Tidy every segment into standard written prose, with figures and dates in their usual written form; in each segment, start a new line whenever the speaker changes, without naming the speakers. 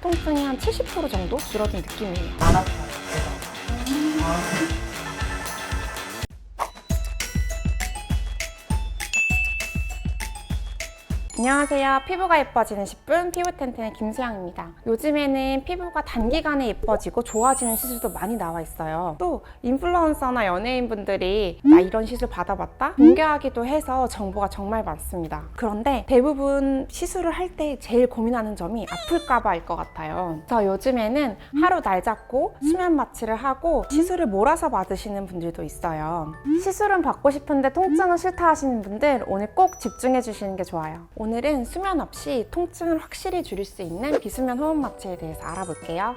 통증이 한 70% 정도 줄어든 느낌이에요. 안녕하세요. 피부가 예뻐지는 10분 피부텐텐의 김수영입니다. 요즘에는 피부가 단기간에 예뻐지고 좋아지는 시술도 많이 나와 있어요. 또 인플루언서나 연예인분들이 나 이런 시술 받아봤다? 공개하기도 해서 정보가 정말 많습니다. 그런데 대부분 시술을 할 때 제일 고민하는 점이 아플까봐일 것 같아요. 저 요즘에는 하루 날 잡고 수면 마취를 하고 시술을 몰아서 받으시는 분들도 있어요. 시술은 받고 싶은데 통증은 싫다 하시는 분들 오늘 꼭 집중해 주시는 게 좋아요. 오늘은 수면 없이 통증을 확실히 줄일 수 있는 비수면 호흡 마취에 대해서 알아볼게요.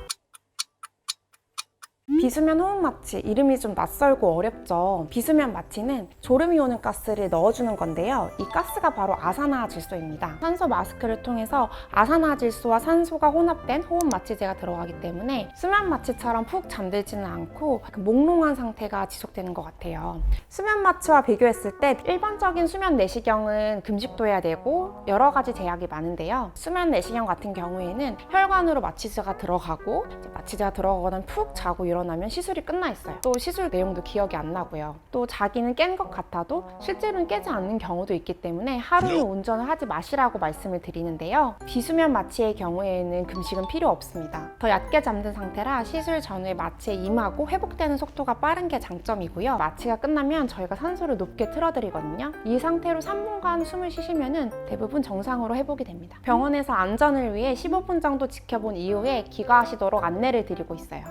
비수면 호흡 마취, 이름이 좀 낯설고 어렵죠. 비수면 마취는 졸음이 오는 가스를 넣어주는 건데요. 이 가스가 바로 아산화질소입니다. 산소 마스크를 통해서 아산화질소와 산소가 혼합된 호흡 마취제가 들어가기 때문에 수면 마취처럼 푹 잠들지는 않고 몽롱한 상태가 지속되는 것 같아요. 수면 마취와 비교했을 때 일반적인 수면 내시경은 금식도 해야 되고 여러 가지 제약이 많은데요. 수면 내시경 같은 경우에는 혈관으로 마취제가 들어가고 마취제가 들어가거나 푹 자고 일어나면 시술이 끝나 있어요. 또 시술 내용도 기억이 안 나고요. 또 자기는 깬 것 같아도 실제로는 깨지 않는 경우도 있기 때문에 하루는 운전을 하지 마시라고 말씀을 드리는데요. 비수면 마취의 경우에는 금식은 필요 없습니다. 더 얕게 잠든 상태라 시술 전후에 마취에 임하고 회복되는 속도가 빠른 게 장점이고요. 마취가 끝나면 저희가 산소를 높게 틀어드리거든요. 이 상태로 3분간 숨을 쉬시면 대부분 정상으로 회복이 됩니다. 병원에서 안전을 위해 15분 정도 지켜본 이후에 귀가하시도록 안내를 드리고 있어요.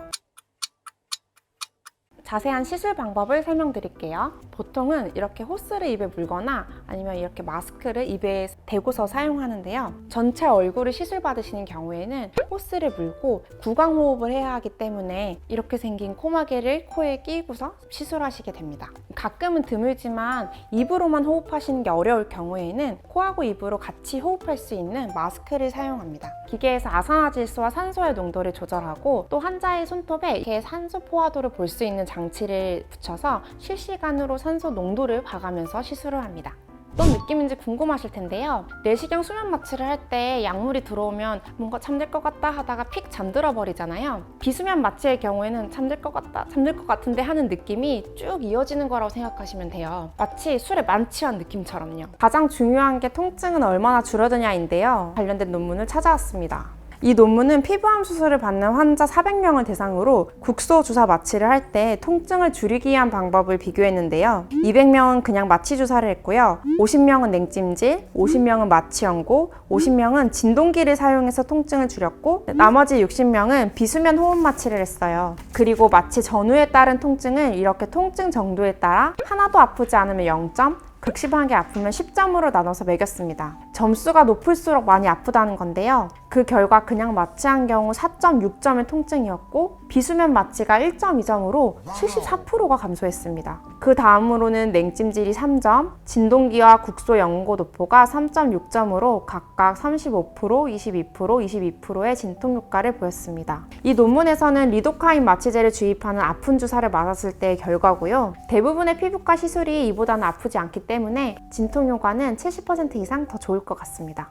자세한 시술 방법을 설명드릴게요. 보통은 이렇게 호스를 입에 물거나 아니면 이렇게 마스크를 입에 대고서 사용하는데요. 전체 얼굴을 시술 받으시는 경우에는 호스를 물고 구강호흡을 해야 하기 때문에 이렇게 생긴 코마개를 코에 끼고서 시술하시게 됩니다. 가끔은 드물지만 입으로만 호흡하시는 게 어려울 경우에는 코하고 입으로 같이 호흡할 수 있는 마스크를 사용합니다. 기계에서 아산화질소와 산소의 농도를 조절하고 또 환자의 손톱에 이렇게 산소 포화도를 볼 수 있는 장치를 붙여서 실시간으로 산소 농도를 봐가면서 시술을 합니다. 어떤 느낌인지 궁금하실 텐데요. 내시경 수면 마취를 할 때 약물이 들어오면 뭔가 잠들 것 같다 하다가 픽 잠들어 버리잖아요. 비수면 마취의 경우에는 잠들 것 같다, 잠들 것 같은데 하는 느낌이 쭉 이어지는 거라고 생각하시면 돼요. 마치 술에 만취한 느낌처럼요. 가장 중요한 게 통증은 얼마나 줄어드냐인데요. 관련된 논문을 찾아왔습니다. 이 논문은 피부암 수술을 받는 환자 400명을 대상으로 국소 주사 마취를 할 때 통증을 줄이기 위한 방법을 비교했는데요. 200명은 그냥 마취 주사를 했고요. 50명은 냉찜질, 50명은 마취 연고, 50명은 진동기를 사용해서 통증을 줄였고 나머지 60명은 비수면 호흡 마취를 했어요. 그리고 마취 전후에 따른 통증을 이렇게 통증 정도에 따라 하나도 아프지 않으면 0점, 극심하게 아프면 10점으로 나눠서 매겼습니다. 점수가 높을수록 많이 아프다는 건데요. 그 결과 그냥 마취한 경우 4.6점의 통증이었고 비수면 마취가 1.2점으로 74%가 감소했습니다. 그 다음으로는 냉찜질이 3점, 진동기와 국소 연고 도포가 3.6점으로 각각 35%, 22%, 22%의 진통 효과를 보였습니다. 이 논문에서는 리도카인 마취제를 주입하는 아픈 주사를 맞았을 때의 결과고요. 대부분의 피부과 시술이 이보다는 아프지 않기 때문에 진통 효과는 70% 이상 더 좋을 것 같습니다.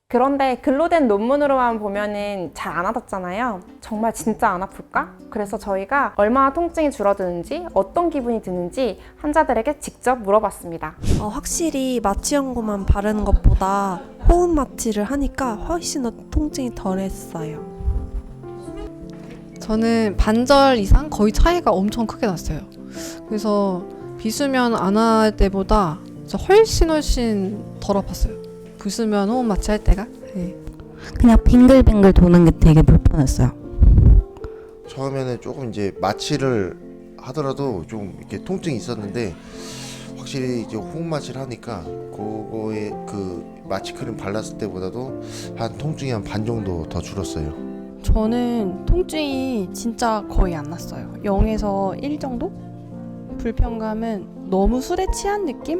그런데 글로 된 논문으로만 보면은 잘 안 와닿잖아요. 정말 진짜 안 아플까? 그래서 저희가 얼마나 통증이 줄어드는지 어떤 기분이 드는지 환자들에게 직접 물어봤습니다.
확실히 마취 연고만 바르는 것보다 호흡 마취를 하니까 훨씬 더 통증이 덜했어요.
저는 반절 이상 거의 차이가 엄청 크게 났어요. 그래서 비수면 안 할 때보다 훨씬 덜 아팠어요. 비수면 호흡 마취 할 때가. 네.
그냥 빙글빙글 도는 게 되게 불편했어요.
처음에는 조금 이제 마취를 하더라도 좀 이렇게 통증이 있었는데 확실히 이제 호흡 마취를 하니까 그거에 그 마취 크림 발랐을 때보다도 한 통증이 한 반 정도 더 줄었어요.
저는 통증이 진짜 거의 안 났어요. 0에서 1 정도? 불편감은 너무 술에 취한 느낌?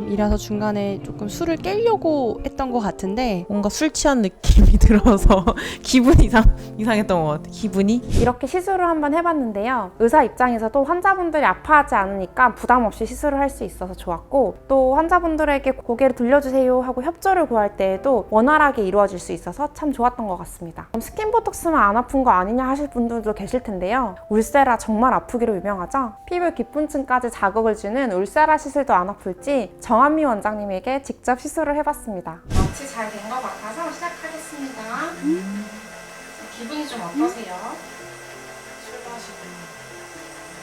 이라서 중간에 조금 술을 깨려고 했던 것 같은데
뭔가 술 취한 느낌이 들어서 기분이 이상했던 것 같아. 기분이?
이렇게 시술을 한번 해봤는데요. 의사 입장에서도 환자분들이 아파하지 않으니까 부담 없이 시술을 할 수 있어서 좋았고, 또 환자분들에게 고개를 돌려주세요 하고 협조를 구할 때에도 원활하게 이루어질 수 있어서 참 좋았던 것 같습니다. 스킨보톡스만 안 아픈 거 아니냐 하실 분들도 계실 텐데요. 울세라 정말 아프기로 유명하죠? 피부 깊은층까지 자극을 주는 울세라 시술도 안 아플지 정한미 원장님에게 직접 시술을 해봤습니다. 마취 잘 된 것 같아서 시작하겠습니다. 기분이 좀 어떠세요?
술 마시고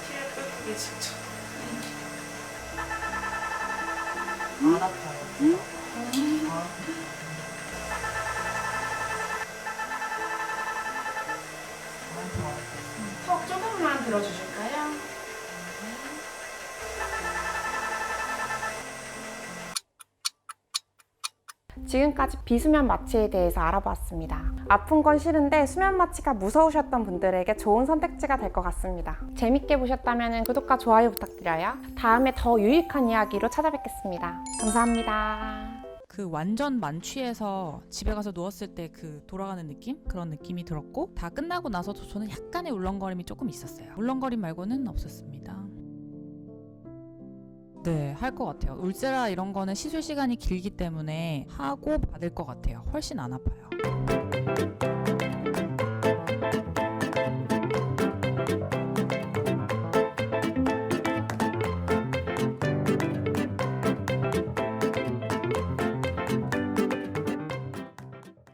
피를 끓이게 직접. 안 아파요.
턱 조금만 들어주실까요? 지금까지 비수면 마취에 대해서 알아보았습니다. 아픈 건 싫은데 수면 마취가 무서우셨던 분들에게 좋은 선택지가 될 것 같습니다. 재밌게 보셨다면 구독과 좋아요 부탁드려요. 다음에 더 유익한 이야기로 찾아뵙겠습니다. 감사합니다.
그 완전 만취해서 집에 가서 누웠을 때 그 돌아가는 느낌? 그런 느낌이 들었고, 다 끝나고 나서도 저는 약간의 울렁거림이 조금 있었어요. 울렁거림 말고는 없었습니다. 네, 할 것 같아요. 울세라 이런 거는 시술 시간이 길기 때문에 하고 받을 것 같아요. 훨씬 안 아파요.